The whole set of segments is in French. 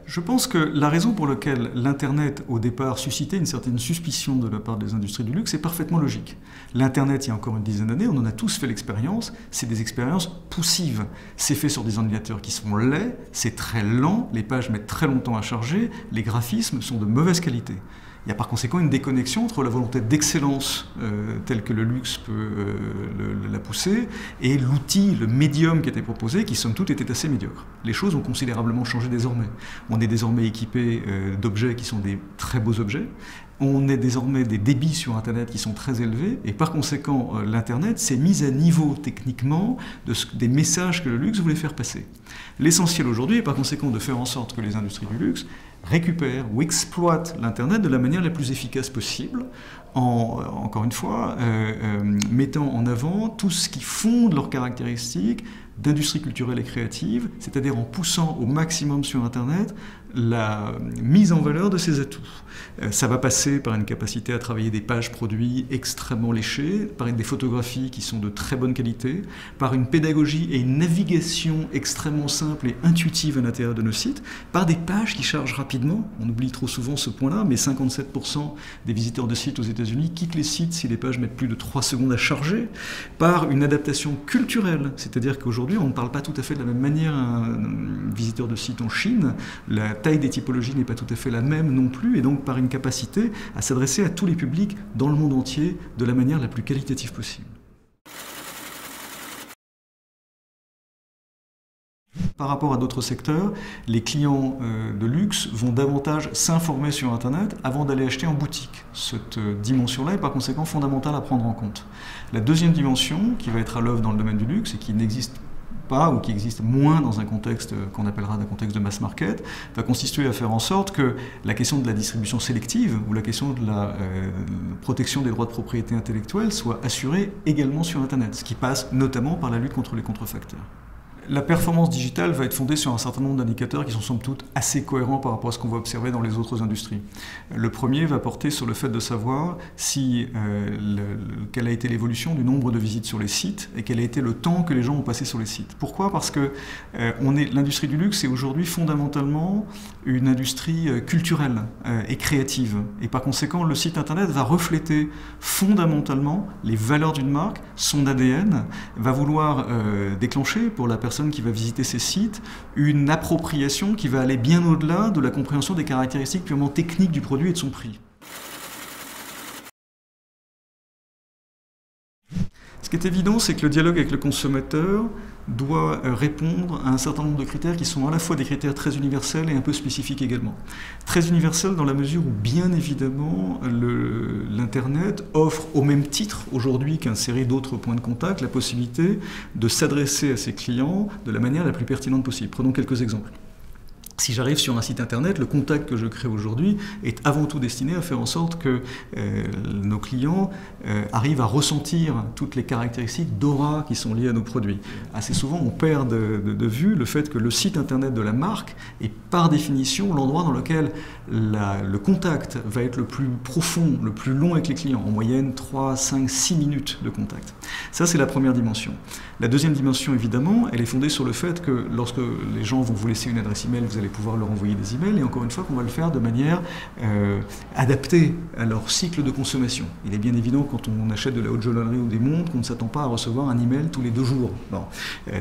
Je pense que la raison pour laquelle l'Internet, au départ, suscitait une certaine suspicion de la part des industries du luxe est parfaitement logique. L'Internet, il y a encore une dizaine d'années, on en a tous fait l'expérience, c'est des expériences poussives. C'est fait sur des ordinateurs qui sont laids, c'est très lent, les pages mettent très longtemps à charger, les graphismes sont de mauvaise qualité. Il y a par conséquent une déconnexion entre la volonté d'excellence telle que le luxe peut la pousser et l'outil, le médium qui était proposé, qui somme toute était assez médiocre. Les choses ont considérablement changé désormais. On est désormais équipé d'objets qui sont des très beaux objets. On a désormais des débits sur Internet qui sont très élevés et par conséquent l'Internet s'est mis à niveau techniquement des messages que le luxe voulait faire passer. L'essentiel aujourd'hui est par conséquent de faire en sorte que les industries du luxe récupèrent ou exploitent l'Internet de la manière la plus efficace possible en, encore une fois, mettant en avant tout ce qui fonde leurs caractéristiques d'industrie culturelle et créative, c'est-à-dire en poussant au maximum sur Internet la mise en valeur de ses atouts. Ça va passer par une capacité à travailler des pages produits extrêmement léchées, par des photographies qui sont de très bonne qualité, par une pédagogie et une navigation extrêmement simple et intuitive à l'intérieur de nos sites, par des pages qui chargent rapidement. On oublie trop souvent ce point-là, mais 57% des visiteurs de sites aux États-Unis quittent les sites si les pages mettent plus de 3 secondes à charger, par une adaptation culturelle, c'est-à-dire qu'aujourd'hui on ne parle pas tout à fait de la même manière à un visiteur de site en Chine, la taille des typologies n'est pas tout à fait la même non plus, et donc par une capacité à s'adresser à tous les publics dans le monde entier de la manière la plus qualitative possible. Par rapport à d'autres secteurs, les clients de luxe vont davantage s'informer sur Internet avant d'aller acheter en boutique. Cette dimension-là est par conséquent fondamentale à prendre en compte. La deuxième dimension, qui va être à l'œuvre dans le domaine du luxe et qui n'existe pas ou qui existe moins dans un contexte qu'on appellera un contexte de mass market, va consister à faire en sorte que la question de la distribution sélective ou la question de la protection des droits de propriété intellectuelle soit assurée également sur Internet, ce qui passe notamment par la lutte contre les contrefacteurs. La performance digitale va être fondée sur un certain nombre d'indicateurs qui sont somme toute assez cohérents par rapport à ce qu'on va observer dans les autres industries. Le premier va porter sur le fait de savoir si, quelle a été l'évolution du nombre de visites sur les sites et quel a été le temps que les gens ont passé sur les sites. Pourquoi ? Parce que l'industrie du luxe est aujourd'hui fondamentalement une industrie culturelle et créative. Et par conséquent, le site Internet va refléter fondamentalement les valeurs d'une marque, son ADN, va vouloir déclencher pour la personne qui va visiter ces sites une appropriation qui va aller bien au-delà de la compréhension des caractéristiques purement techniques du produit et de son prix. Ce qui est évident, c'est que le dialogue avec le consommateur doit répondre à un certain nombre de critères qui sont à la fois des critères très universels et un peu spécifiques également. Très universels dans la mesure où, bien évidemment, l'Internet offre au même titre aujourd'hui qu'une série d'autres points de contact la possibilité de s'adresser à ses clients de la manière la plus pertinente possible. Prenons quelques exemples. Si j'arrive sur un site Internet, le contact que je crée aujourd'hui est avant tout destiné à faire en sorte que nos clients arrivent à ressentir toutes les caractéristiques d'aura qui sont liées à nos produits. Assez souvent, on perd de vue le fait que le site Internet de la marque est par définition l'endroit dans lequel le contact va être le plus profond, le plus long avec les clients. En moyenne, 3, 5, 6 minutes de contact. Ça, c'est la première dimension. La deuxième dimension, évidemment, elle est fondée sur le fait que lorsque les gens vont vous laisser une adresse email, vous allez pouvoir leur envoyer des emails, et encore une fois qu'on va le faire de manière adaptée à leur cycle de consommation. Il est bien évident quand on achète de la haute joaillerie ou des montres qu'on ne s'attend pas à recevoir un email tous les 2 jours. Bon.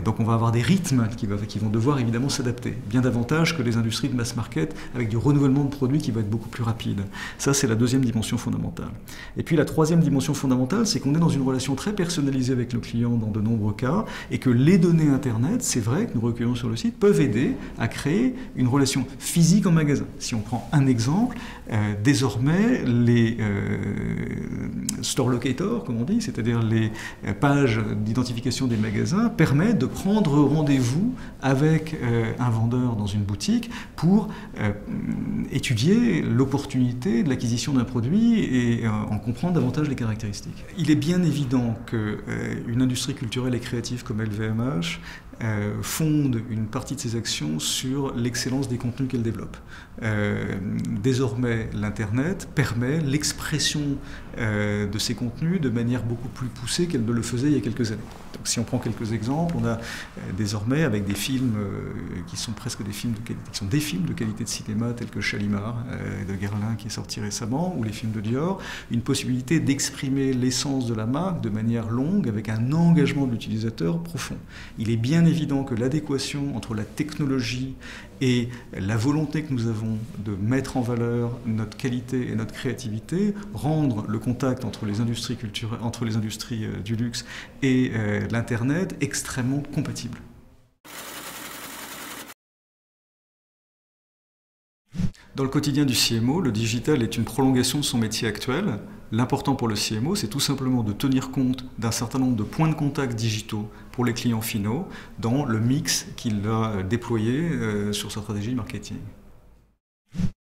Donc on va avoir des rythmes qui vont devoir évidemment s'adapter, bien davantage que les industries de mass market avec du renouvellement de produits qui va être beaucoup plus rapide. Ça, c'est la deuxième dimension fondamentale. Et puis la troisième dimension fondamentale, c'est qu'on est dans une relation très personnalisée avec le client dans de nombreux cas, et que les données Internet, c'est vrai que nous recueillons sur le site, peuvent aider à créer une relation physique en magasin. Si on prend un exemple, désormais les store locators, comme on dit, c'est-à-dire les pages d'identification des magasins, permettent de prendre rendez-vous avec un vendeur dans une boutique pour étudier l'opportunité de l'acquisition d'un produit et en comprendre davantage les caractéristiques. Il est bien évident qu'une industrie culturelle et créative comme LVMH fonde une partie de ses actions sur l'excellence des contenus qu'elle développe. Désormais, l'Internet permet l'expression de ces contenus de manière beaucoup plus poussée qu'elle ne le faisait il y a quelques années. Donc, si on prend quelques exemples, on a désormais, avec des films qui sont presque des films de qualité, qui sont des films de qualité de cinéma tels que Chalimard de Guerlain qui est sorti récemment, ou les films de Dior, une possibilité d'exprimer l'essence de la marque de manière longue avec un engagement de l'utilisateur profond. Il est bien évident que l'adéquation entre la technologie et la volonté que nous avons de mettre en valeur notre qualité et notre créativité, rendre le contact entre les industries culturelles, entre les industries du luxe et l'Internet extrêmement compatible. Dans le quotidien du CMO, le digital est une prolongation de son métier actuel. L'important pour le CMO, c'est tout simplement de tenir compte d'un certain nombre de points de contact digitaux pour les clients finaux dans le mix qu'il a déployé sur sa stratégie marketing.